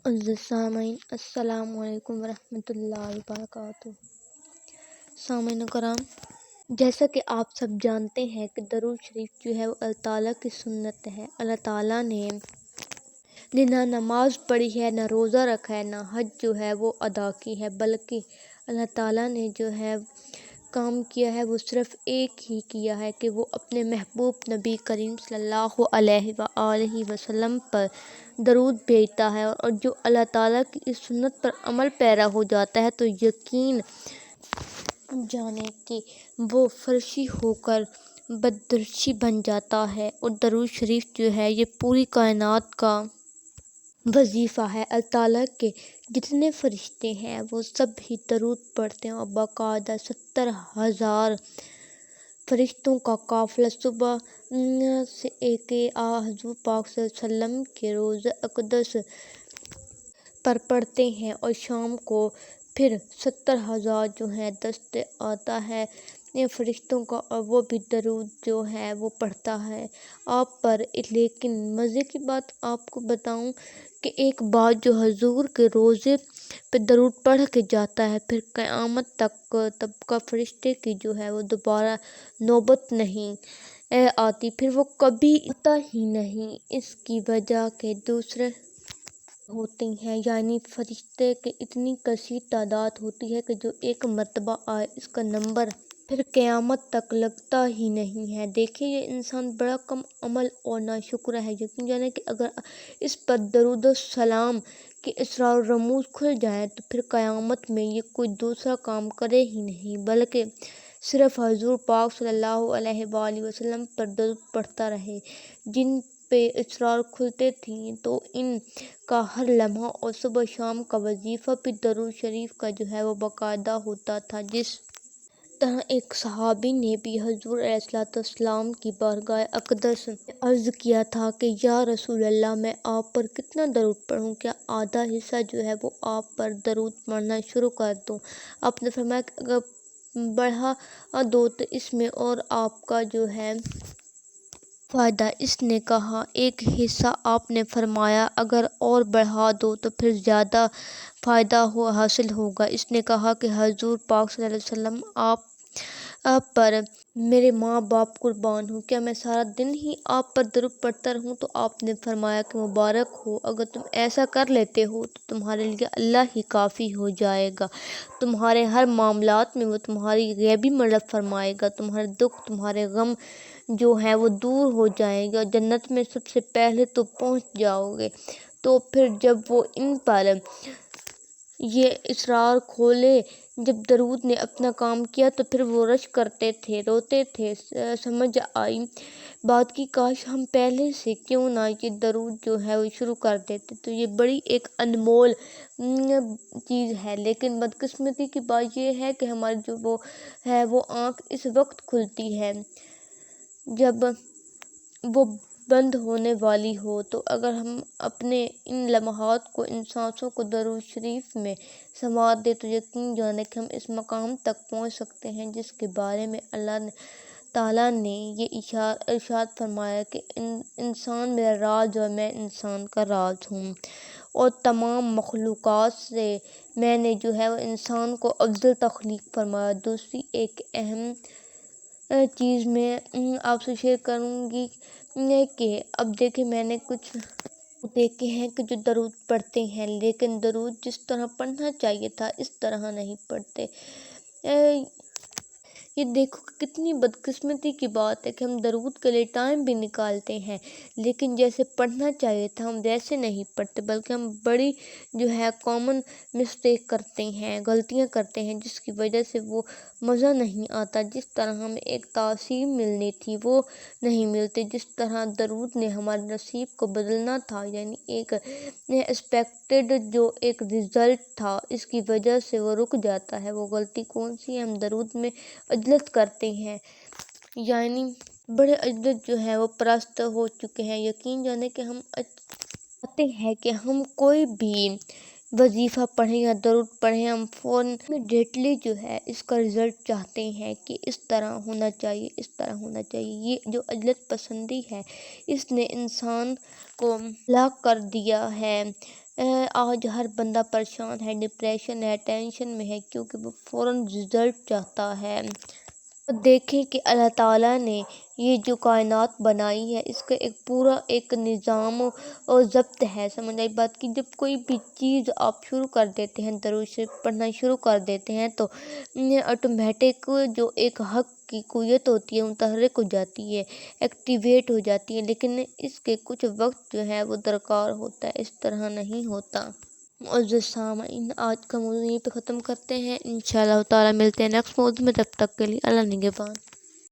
عزیز سامعین، السلام علیکم ورحمۃ اللہ وبرکاتہ۔ سامعین کرام، جیسا کہ آپ سب جانتے ہیں کہ درود شریف جو ہے وہ اللہ تعالیٰ کی سنت ہے۔ اللہ تعالیٰ نے نہ نماز پڑھی ہے، نہ روزہ رکھا ہے، نہ حج جو ہے وہ ادا کی ہے، بلکہ اللہ تعالیٰ نے جو ہے کام کیا ہے وہ صرف ایک ہی کیا ہے کہ وہ اپنے محبوب نبی کریم صلی اللہ علیہ وآلہ وسلم پر درود بھیجتا ہے، اور جو اللہ تعالیٰ کی اس سنت پر عمل پیرا ہو جاتا ہے تو یقین جانے کہ وہ فرشی ہو کر بدرشی بن جاتا ہے۔ اور درود شریف جو ہے یہ پوری کائنات کا وظیفہ ہے۔ اللہ تعالیٰ کے جتنے فرشتے ہیں وہ سب ہی درود پڑھتے ہیں، اور باقاعدہ 70,000 فرشتوں کا قافلہ صبح سے حضور پاک صلی اللہ علیہ وسلم کے روضہ اقدس پر پڑھتے ہیں، اور شام کو پھر 70,000 جو ہے دست آتا ہے فرشتوں کا، اور وہ بھی درود جو ہے وہ پڑھتا ہے آپ پر۔ لیکن مزے کی بات آپ کو بتاؤں کہ ایک بات جو حضور کے روزے پہ درود پڑھ کے جاتا ہے، پھر قیامت تک طبقہ فرشتے کی جو ہے وہ دوبارہ نوبت نہیں آتی، پھر وہ کبھی آتا ہی نہیں۔ اس کی وجہ کہ دوسرے ہوتے ہیں، یعنی فرشتے کی اتنی کثیر تعداد ہوتی ہے کہ جو ایک مرتبہ آئے اس کا نمبر پھر قیامت تک لگتا ہی نہیں ہے۔ دیکھیں یہ انسان بڑا کم عمل اور ناشکر ہے۔ یقین جانے کہ اگر اس پر درود و سلام کے اسرار و رموز کھل جائیں تو پھر قیامت میں یہ کوئی دوسرا کام کرے ہی نہیں، بلکہ صرف حضور پاک صلی اللہ علیہ وآلہ وسلم پر درود پڑھتا رہے۔ جن پہ اسرار کھلتے تھیں تو ان کا ہر لمحہ اور صبح شام کا وظیفہ بھی درود شریف کا جو ہے وہ باقاعدہ ہوتا تھا۔ جس طرح ایک صحابی نے بھی حضور علیہ الصلوۃ والسلام کی بارگاہ اقدس میں عرض کیا تھا کہ یا رسول اللہ، میں آپ پر کتنا درود پڑھوں، کیا آدھا حصہ جو ہے وہ آپ پر درود پڑھنا شروع کر دوں؟ آپ نے فرمایا کہ اگر بڑھا دو تو اس میں اور آپ کا جو ہے فائدہ۔ اس نے کہا ایک حصہ؟ آپ نے فرمایا اگر اور بڑھا دو تو پھر زیادہ فائدہ حاصل ہوگا۔ اس نے کہا کہ حضور پاک صلی اللہ علیہ وسلم، آپ پر میرے ماں باپ قربان ہوں، کیا میں سارا دن ہی آپ پر درود پڑھتا رہوں؟ تو آپ نے فرمایا کہ مبارک ہو، اگر تم ایسا کر لیتے ہو تو تمہارے لیے اللہ ہی کافی ہو جائے گا۔ تمہارے ہر معاملات میں وہ تمہاری غیبی مدد فرمائے گا، تمہارے دکھ تمہارے غم جو ہے وہ دور ہو جائیں گے، اور جنت میں سب سے پہلے تو پہنچ جاؤ گے۔ تو پھر جب وہ ان پر یہ اسرار کھولے، جب درود نے اپنا کام کیا تو پھر وہ رشک کرتے تھے، روتے تھے۔ سمجھ آئی بات کی کاش ہم پہلے سے کیوں نہ یہ درود جو ہے وہ شروع کر دیتے، تو یہ بڑی ایک انمول چیز ہے۔ لیکن بدقسمتی کی بات یہ ہے کہ ہماری جو وہ ہے وہ آنکھ اس وقت کھلتی ہے جب وہ بند ہونے والی ہو۔ تو اگر ہم اپنے ان لمحات کو، ان سانسوں کو درود شریف میں سنوار دیں تو یقین جانے کہ ہم اس مقام تک پہنچ سکتے ہیں جس کے بارے میں اللہ تعالیٰ نے یہ ارشاد فرمایا کہ انسان میرا راز اور میں انسان کا راز ہوں، اور تمام مخلوقات سے میں نے جو ہے وہ انسان کو افضل تخلیق فرمایا۔ دوسری ایک اہم چیز میں آپ سے شیئر کروں گی کہ اب دیکھیں میں نے کچھ دیکھے ہیں کہ جو درود پڑھتے ہیں لیکن درود جس طرح پڑھنا چاہیے تھا اس طرح نہیں پڑھتے۔ یہ دیکھو کہ کتنی بدقسمتی کی بات ہے کہ ہم درود کے لیے ٹائم بھی نکالتے ہیں لیکن جیسے پڑھنا چاہیے تھا ہم ویسے نہیں پڑھتے، بلکہ ہم بڑی جو ہے کامن مسٹیک کرتے ہیں، غلطیاں کرتے ہیں، جس کی وجہ سے وہ مزہ نہیں آتا۔ جس طرح ہمیں ایک تاثیر ملنی تھی وہ نہیں ملتی، جس طرح درود نے ہمارے نصیب کو بدلنا تھا، یعنی ایک ایکسپیکٹڈ جو ایک رزلٹ تھا، اس کی وجہ سے وہ رک جاتا ہے۔ وہ غلطی کون سی ہے؟ ہم درود میں عجلت کرتے ہیں، یعنی بڑے عجلت جو ہے وہ پرست ہو چکے ہیں۔ یقین جانے کہ ہم چاہتے ہیں کہ ہم کوئی بھی وظیفہ پڑھیں یا درود پڑھیں، ہم فوراً امیڈیٹلی جو ہے اس کا رزلٹ چاہتے ہیں کہ اس طرح ہونا چاہیے، اس طرح ہونا چاہیے۔ یہ جو عجلت پسندی ہے اس نے انسان کو ہلاک کر دیا ہے۔ آج ہر بندہ پریشان ہے، ڈپریشن ہے، ٹینشن میں ہے، کیونکہ وہ فوراً رزلٹ چاہتا ہے۔ دیکھیں کہ اللہ تعالیٰ نے یہ جو کائنات بنائی ہے، اس کا ایک نظام اور ضبط ہے۔ سمجھ آئی بات کی جب کوئی بھی چیز آپ شروع کر دیتے ہیں، درود شریف پڑھنا شروع کر دیتے ہیں، تو آٹومیٹک جو ایک حق کی قوت ہوتی ہے متحرک ہو جاتی ہے، ایکٹیویٹ ہو جاتی ہے، لیکن اس کے کچھ وقت جو ہے وہ درکار ہوتا ہے، اس طرح نہیں ہوتا۔ معزز سامعین، آج کا موضوع یہیں پہ ختم کرتے ہیں، انشاءاللہ تعالیٰ ملتے ہیں نیکسٹ موضوع میں، تب تک کے لیے اللہ نگہبان۔